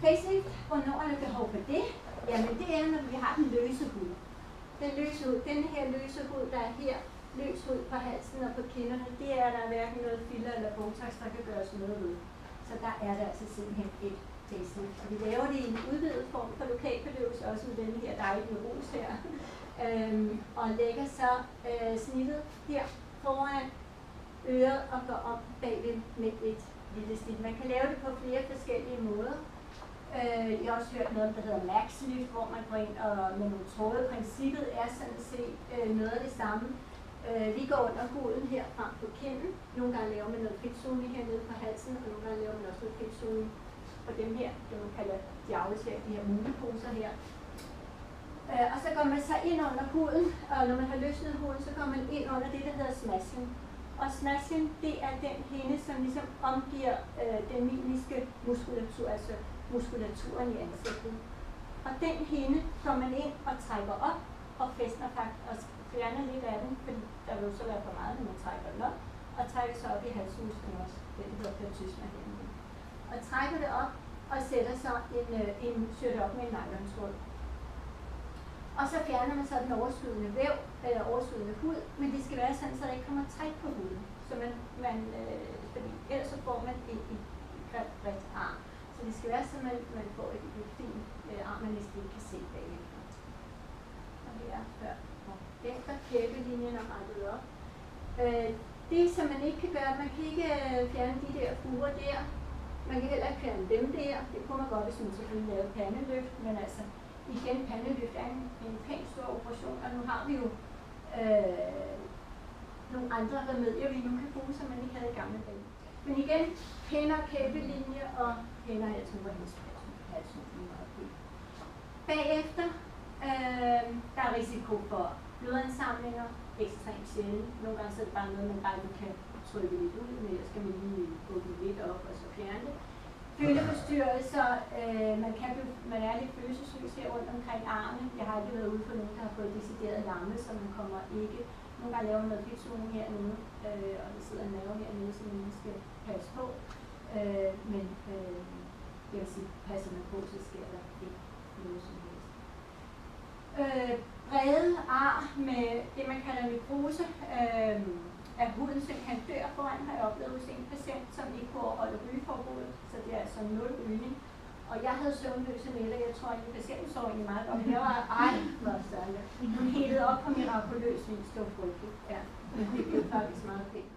Facelift, hvornår er der behov for det? Jamen det er, når vi har den løse hud. Den løse hud, den her løse hud, der er her, løs hud på halsen og på kinderne, det er der hverken noget filler eller botox, der kan gøres noget ved. Så der er der altså simpelthen et facelift. Og vi laver det i en udvidet form for lokalbedøvelse, også med den her dejlige ros her. Og lægger så snittet her foran øret og går op bagved med et lille snit. Man kan lave det på flere forskellige måder. Jeg har også hørt noget, der hedder maxlift, hvor man går ind og med nogle tråde. Princippet er sådan set noget af det samme. Vi går under huden her frem på kinden. Nogle gange laver man noget fedtzoning hernede på halsen, og nogle gange laver man også noget fedtzoning på dem her, det man kalder de afleverer, de her muleposer her. Og så går man så ind under huden, og når man har løsnet huden, så går man ind under det, der hedder smashing. Og smashing, det er den hinde, som ligesom omgiver den mimiske muskulatur, altså muskulaturen i ansigtet. Og den hinde går man ind og trækker op og fæstner faktisk og fjerner lidt af den, fordi der vil jo så være for meget, når man trækker den op, og trækker så op i halsmusklen også, det hedder platysma herinde. Og trækker det op og sætter så syr det op med en nylontråd. Og så fjerner man så den overskydende væv, eller overskydende hud, men det skal være sådan, så der ikke kommer træk på huden. Så fordi ellers så får man et bredt arm. Så det skal være sådan, at man får et fint arm, man næsten ikke kan se bagefter. Og det er før og efter kæbelinjen er rettet op. Det, som man ikke kan gøre, man kan ikke fjerne de der fuger der. Man kan heller ikke fjerne dem der. Det kunne man godt, hvis man selvfølgelig lavede pandeløft, men altså igen, pandeløft er en pænt stor operation, og nu har vi jo nogle andre remedier, vi nu kan bruge, som man ikke havde i gamle dage. Men igen, hænder, kæbelinje og hænder altså på halsen. Bagefter, der er risiko for blodansamlinger, ekstremt sjældent. Nogle gange så er det bare noget, man bare kan trykke lidt ud, men ellers skal man lige gå lidt op og så fjerne det. Føleforstyrrelser, man er lidt følelsesløs her rundt omkring armen. Jeg har ikke været ude for nogen, der har fået decideret lamme, så man kommer ikke. Nogle gange laver man noget fedtzoning hernede, og der sidder en nerve hernede, som man skal passe på. Men jeg vil sige, passer man på, så sker der ikke noget som helst. Brede ar med det, man kalder nekrose af huden, simpelthen dør foran, har jeg oplevet hos en patient, som ikke kunne overholde rygeforbuddet, så det er altså 0 rygning. Og jeg havde søvnløse nætter, jeg tror ikke, patienten sov egentlig meget godt, men jeg var hvor større. Hun hældede op på mirakuløs vis, det var frygteligt. Ja, men det blev faktisk meget pænt.